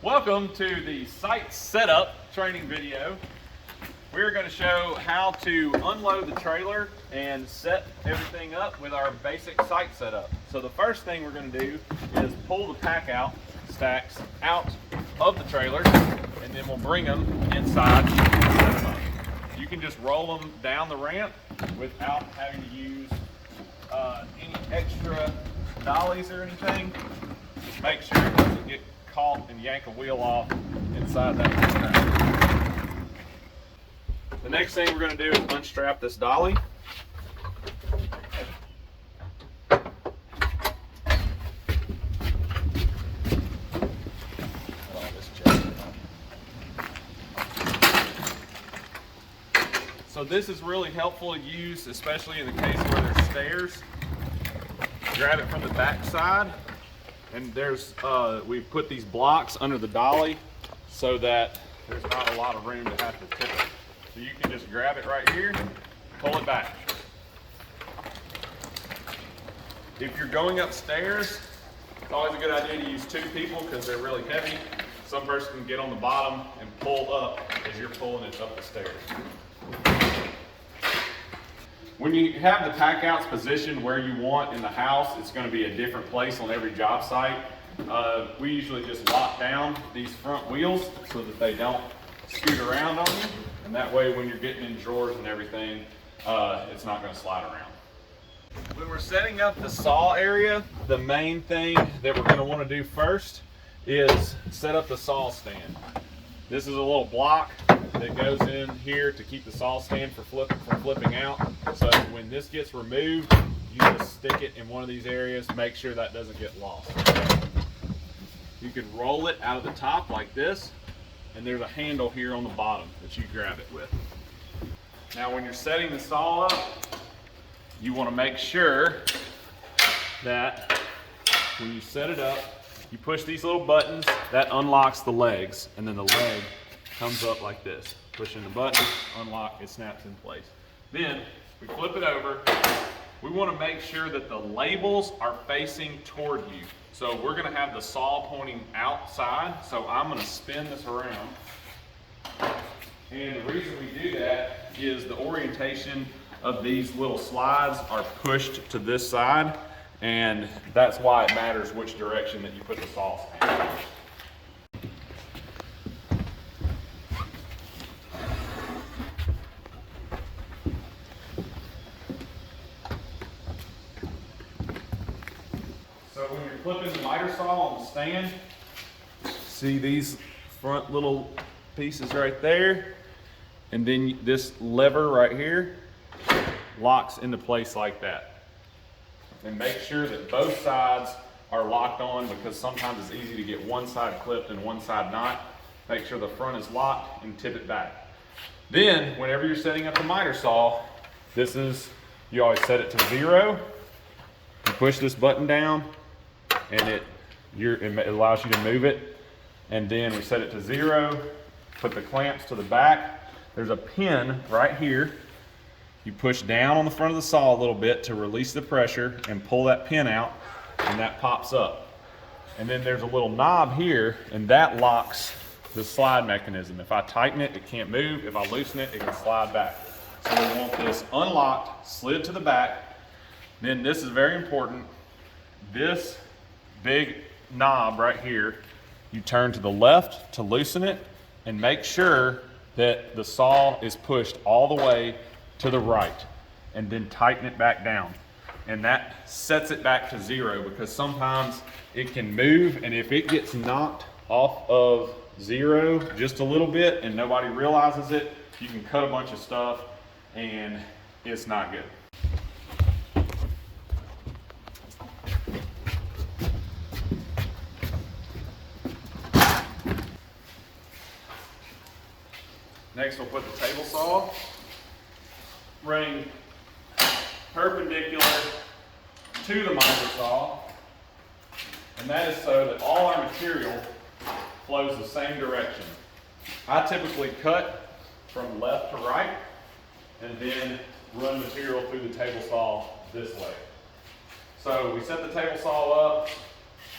Welcome to the site setup training video. We're going to show how to unload the trailer and set everything up with our basic site setup. So the first thing we're going to do is pull the pack out stacks out of the trailer, and then we'll bring them inside and set them up. You can just roll them down the ramp without having to use any extra dollies or anything. Just make sure it doesn't get caught and yank a wheel off inside that strap. The next thing we're going to do is unstrap this dolly. So this is really helpful to use, especially in the case where there's stairs. Grab it from the back side, and we've put these blocks under the dolly so that there's not a lot of room to have to tip it. So you can just grab it right here, pull it back. If you're going upstairs, it's always a good idea to use two people because they're really heavy. Some person can get on the bottom and pull up as you're pulling it up the stairs. When you have the pack outs positioned where you want in the house, it's going to be a different place on every job site. We usually just lock down these front wheels so that they don't scoot around on you. And that way when you're getting in drawers and everything, it's not going to slide around. When we're setting up the saw area, the main thing that we're going to want to do first is set up the saw stand. This is a little block that goes in here to keep the saw stand from flipping out. So when this gets removed, you just stick it in one of these areas, make sure that doesn't get lost. You can roll it out of the top like this, and there's a handle here on the bottom that you grab it with. Now when you're setting the saw up, you want to make sure that when you set it up, you push these little buttons, that unlocks the legs, and then the leg comes up like this. Pushing the button, unlock, it snaps in place. Then we flip it over. We want to make sure that the labels are facing toward you. So we're going to have the saw pointing outside. So I'm going to spin this around. And the reason we do that is the orientation of these little slides are pushed to this side. And that's why it matters which direction that you put the saw stand. So when you're flipping the miter saw on the stand, see these front little pieces right there, and then this lever right here locks into place like that. And make sure that both sides are locked on, because sometimes it's easy to get one side clipped and one side not. Make sure the front is locked and tip it back. Then whenever you're setting up the miter saw, you always set it to 0. You push this button down and it allows you to move it. And then we set it to 0, put the clamps to the back. There's a pin right here. You push down on the front of the saw a little bit to release the pressure and pull that pin out, and that pops up. And then there's a little knob here, and that locks the slide mechanism. If I tighten it, it can't move. If I loosen it, it can slide back. So we want this unlocked, slid to the back. Then this is very important. This big knob right here, you turn to the left to loosen it, and make sure that the saw is pushed all the way to the right, and then tighten it back down. And that sets it back to 0, because sometimes it can move, and if it gets knocked off of 0 just a little bit and nobody realizes it, you can cut a bunch of stuff and it's not good. Next we'll put the table saw running perpendicular to the miter saw, and that is so that all our material flows the same direction. I typically cut from left to right and then run material through the table saw this way. So we set the table saw up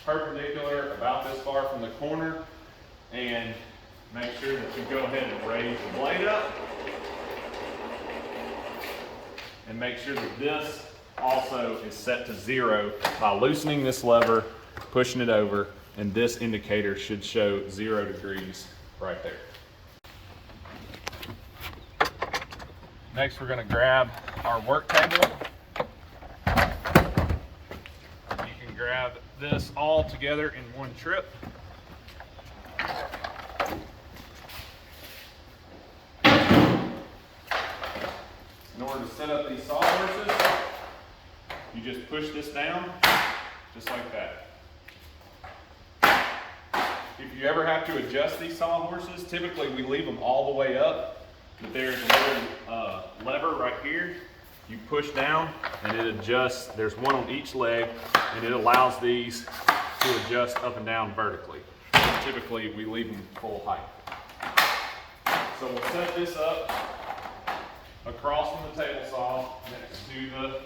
perpendicular about this far from the corner, and make sure that you go ahead and raise the blade up. And make sure that this also is set to 0 by loosening this lever, pushing it over, and this indicator should show 0 degrees right there. Next, we're going to grab our work table. You can grab this all together in one trip. In order to set up these sawhorses, you just push this down, just like that. If you ever have to adjust these sawhorses, typically we leave them all the way up, but there's a little lever right here. You push down and it adjusts. There's one on each leg, and it allows these to adjust up and down vertically. Typically we leave them full height. So we'll set this up across from the table saw next to the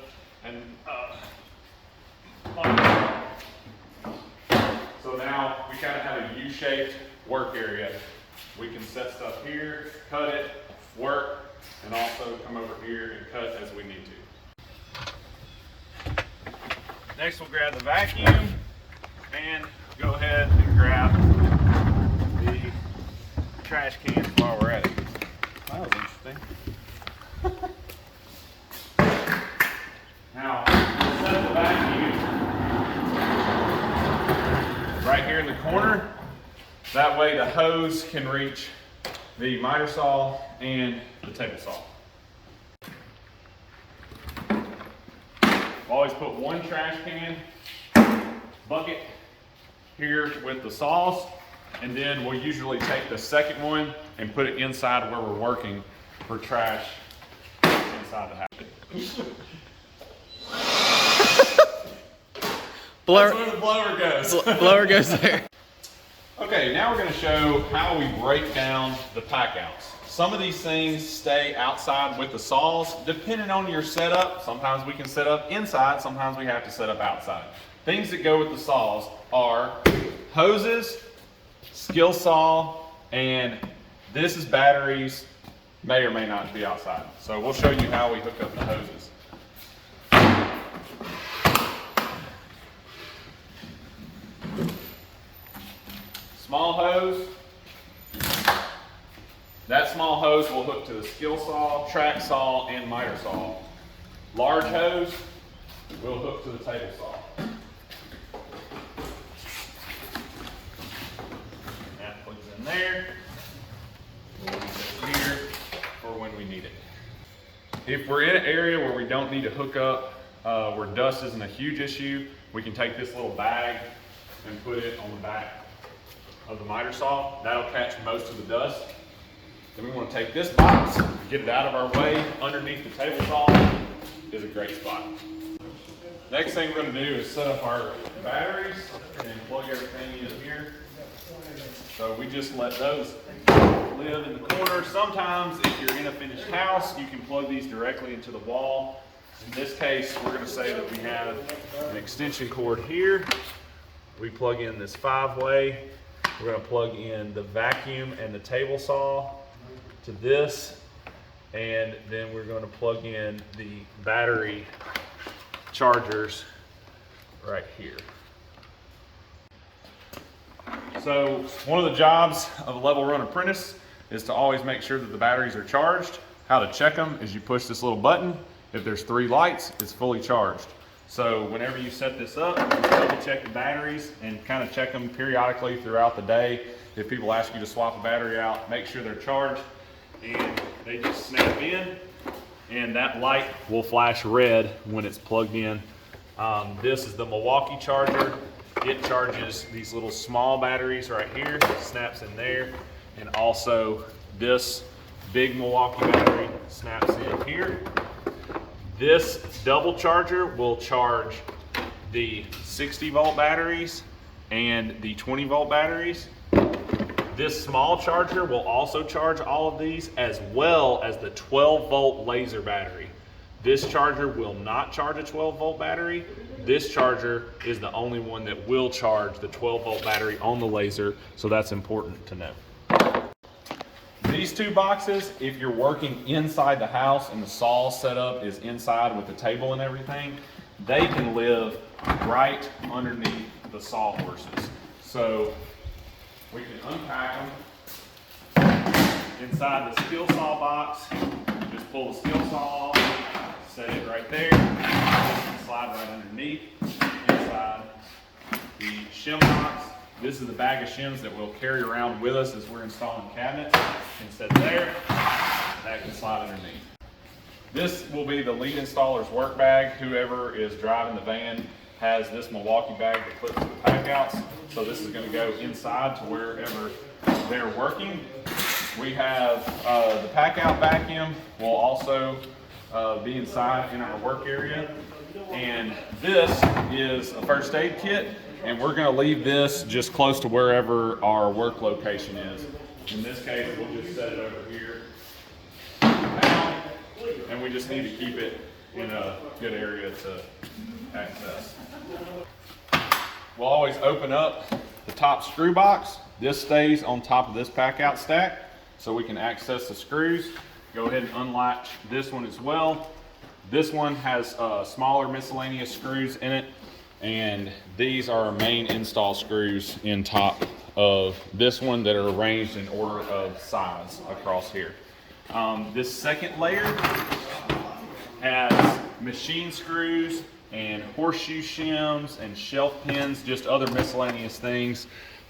so now we kind of have a U-shaped work area. We can set stuff here, cut it, work, and also come over here and cut as we need to. Next we'll grab the vacuum and go ahead and grab the trash cans while we're at it. That was interesting. Now, we'll set the vacuum right here in the corner. That way the hose can reach the miter saw and the table saw. Always put one trash can bucket here with the saws, and then we'll usually take the second one and put it inside where we're working for trash inside the house. That's where the blower goes. Blower goes there. Okay, now we're going to show how we break down the pack outs. Some of these things stay outside with the saws, depending on your setup. Sometimes we can set up inside, sometimes we have to set up outside. Things that go with the saws are hoses, skill saw, and this is batteries, may or may not be outside. So we'll show you how we hook up the hoses. Small hose. That small hose will hook to the skill saw, track saw, and miter saw. Large hose will hook to the table saw. That plugs in there. We'll leave it here for when we need it. If we're in an area where we don't need to hook up, where dust isn't a huge issue, we can take this little bag and put it on the back of the miter saw. That'll catch most of the dust. Then we want to take this box, get it out of our way underneath the table saw. Is a great spot. Next thing we're going to do is set up our batteries and plug everything in here. So we just let those live in the corner. Sometimes if you're in a finished house, you can plug these directly into the wall. In this case, we're going to say that we have an extension cord here. We plug in this 5-way. We're going to plug in the vacuum and the table saw to this, and then we're going to plug in the battery chargers right here. So one of the jobs of a level run apprentice is to always make sure that the batteries are charged. How to check them is you push this little button. If there's 3 lights, it's fully charged. So whenever you set this up, you double check the batteries and kind of check them periodically throughout the day. If people ask you to swap a battery out, make sure they're charged, and they just snap in, and that light will flash red when it's plugged in. This is the Milwaukee charger. It charges these little small batteries right here, snaps in there, and also this big Milwaukee battery snaps in here. This double charger will charge the 60-volt batteries and the 20-volt batteries. This small charger will also charge all of these, as well as the 12-volt laser battery. This charger will not charge a 12-volt battery. This charger is the only one that will charge the 12-volt battery on the laser, so that's important to know. These two boxes, if you're working inside the house and the saw setup is inside with the table and everything, they can live right underneath the sawhorses. So we can unpack them inside the steel saw box. Just pull the steel saw off, set it right there, and slide right underneath inside the shim box. This is the bag of shims that we'll carry around with us as we're installing cabinets. Can set there, that can slide underneath. This will be the lead installer's work bag. Whoever is driving the van has this Milwaukee bag that clips to the pack outs. So this is going to go inside to wherever they're working. We have the pack out vacuum will also be inside in our work area. And this is a first aid kit, and we're going to leave this just close to wherever our work location is. In this case, we'll just set it over here now, and we just need to keep it in a good area to access. We'll always open up the top screw box. This stays on top of this pack out stack, so we can access the screws. Go ahead and unlatch this one as well. This one has smaller miscellaneous screws in it, and these are our main install screws in top of this one that are arranged in order of size across here. This second layer has machine screws and horseshoe shims and shelf pins, just other miscellaneous things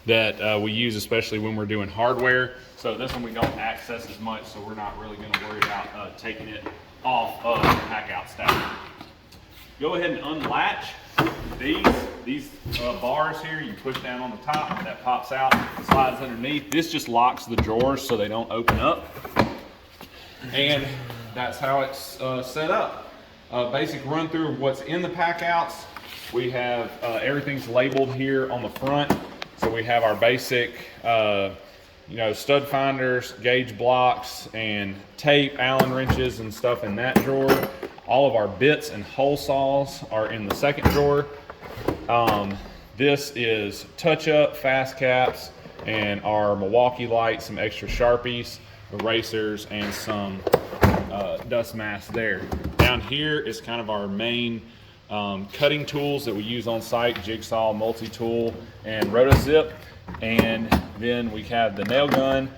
that we use, especially when we're doing hardware. So this one we don't access as much, so we're not really going to worry about taking it off of the pack out stack. Go ahead and unlatch these bars here. You push down on the top, that pops out, slides underneath. This just locks the drawers so they don't open up. And that's how it's set up. Basic run through of what's in the pack outs. We have everything's labeled here on the front. So we have our basic stud finders, gauge blocks, and tape, Allen wrenches and stuff in that drawer. All of our bits and hole saws are in the second drawer. This is touch-up, fast caps, and our Milwaukee lights, some extra Sharpies, erasers, and some dust masks there. Down here is kind of our main cutting tools that we use on site: jigsaw, multi-tool, and rotozip. And then we have the nail gun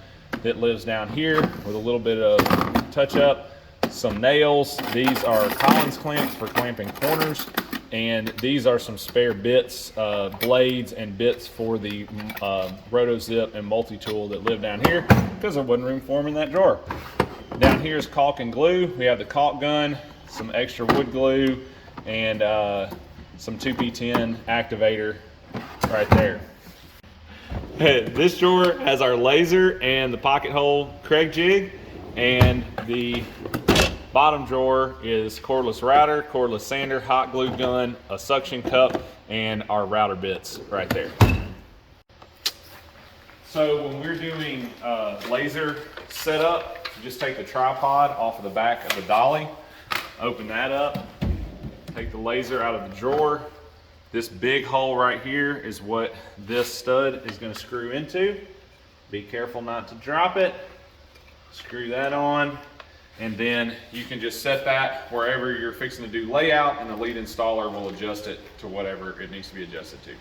that lives down here with a little bit of touch-up. Some nails. These are Collins clamps for clamping corners, and these are some spare bits, blades and bits for the rotozip and multi-tool that live down here because there wasn't room for them in that drawer. Down here is caulk and glue. We have the caulk gun, some extra wood glue, and some 2P10 activator right there. This drawer has our laser and the pocket hole Kreg jig, and the bottom drawer is cordless router, cordless sander, hot glue gun, a suction cup, and our router bits right there. So when we're doing laser setup, just take the tripod off of the back of the dolly, open that up, take the laser out of the drawer. This big hole right here is what this stud is going to screw into. Be careful not to drop it. Screw that on, and then you can just set that wherever you're fixing to do layout, and the lead installer will adjust it to whatever it needs to be adjusted to.